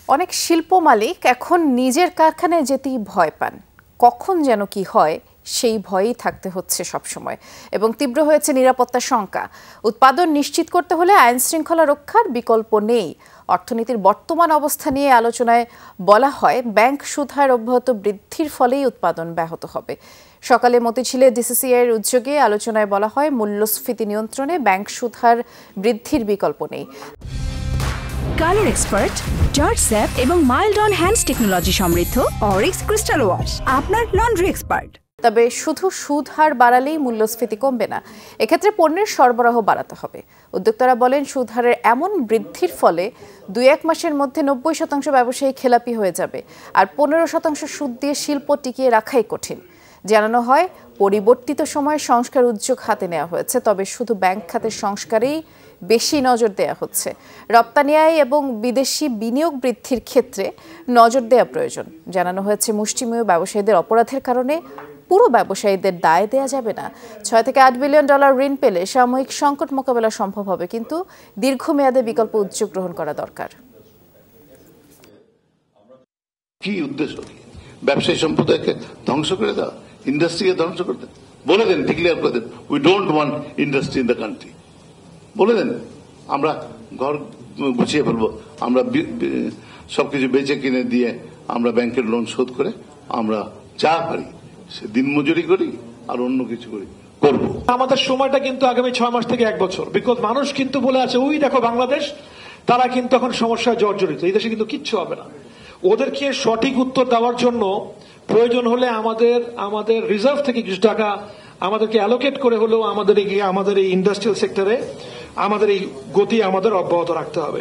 অনেক শিল্প মালিক এখন নিজের কারখানায় যেতেই ভয় পান। কখন যেন কি হয় সেই ভয়েই থাকতে হচ্ছে সবসময়, এবং তীব্র হয়েছে নিরাপত্তার শঙ্কা। উৎপাদন নিশ্চিত করতে হলে আইন শৃঙ্খলা রক্ষার বিকল্প নেই। অর্থনীতির বর্তমান অবস্থা নিয়ে আলোচনায় বলা হয়, ব্যাংক সুদ হার অব্যাহত বৃদ্ধির ফলেই উৎপাদন ব্যাহত হবে। সকালে মতিঝিলে ডিসিসিআই এর উদ্যোগে আলোচনায় বলা হয়, মূল্যস্ফীতি নিয়ন্ত্রণে ব্যাংক সুদ হার বৃদ্ধির বিকল্প নেই। কালার এক্সপার্ট, জর্জ স্যাপ এবং মাইল্ড অন হ্যান্ডস টেকনোলজি সমৃদ্ধ অরিক্স ক্রিস্টাল ওয়াশ আপনার লন্ড্রি এক্সপার্ট। তবে শুধু সুদ হার বাড়ালেই মূল্যস্ফীতি কমবে না, এক্ষেত্রে পণ্যের সরবরাহ বাড়াতে হবে। উদ্যোক্তারা বলেন, সুদ হারের এমন বৃদ্ধির ফলে 2-1 মাসের মধ্যে 90% ব্যবসায়ী খেলাপি হয়ে যাবে, আর 15% সুদ দিয়ে শিল্প টিকিয়ে রাখাই কঠিন। জানানো হয়, পরিবর্তিত সময়ে সংস্কার উদ্যোগ হাতে নেওয়া হয়েছে, তবে শুধু ব্যাংক খাতের সংস্কারেই বেশি নজর দেওয়া হচ্ছে। রপ্তানি আয় এবং বিদেশি বিনিয়োগ বৃদ্ধির ক্ষেত্রে নজর দেওয়া প্রয়োজন। জানানো হয়েছে, মুষ্টিমেয় ব্যবসায়ীদের অপরাধের কারণে পুরো ব্যবসায়ীদের দায় দেওয়া যাবে না। $6 থেকে $8 বিলিয়ন ঋণ পেলে সাময়িক সংকট মোকাবেলা সম্ভব হবে, কিন্তু দীর্ঘমেয়াদে বিকল্প উদ্যোগ গ্রহণ করা দরকার। কি উদ্দেশ্য? ব্যবসায়ী সম্প্রদায়কে ধ্বংস করে দেওয়া, ইন্ডাস্ট্রিকে ধ্বংস করে দেন? বলে দেন, ডিক্লেয়ার করে দেন, we don't want industry in the country. বলে দেন, আমরা ঘর গুছিয়ে ফেলবো, আমরা সবকিছু বেচে কিনে দিয়ে আমরা ব্যাংকের লোন শোধ করে আমরা যা পারি সে দিনমজুরি করি আর অন্য কিছু করি করবো। আমাদের সময়টা কিন্তু আগামী 6 মাস থেকে 1 বছর, বিকজ মানুষ কিন্তু বলে আছে, ওই দেখো বাংলাদেশ, তারা কিন্তু এখন সমস্যায় জর্জরিত, এই দেশে কিন্তু কিচ্ছু হবে না। ওদেরকে সঠিক উত্তর দেওয়ার জন্য প্রয়োজন হলে আমাদের রিজার্ভ থেকে কিছু টাকা আমাদেরকে অ্যালোকেট করে হলেও আমাদের এই ইন্ডাস্ট্রিয়াল সেক্টরে আমাদের এই গতি আমাদের অব্যাহত রাখতে হবে।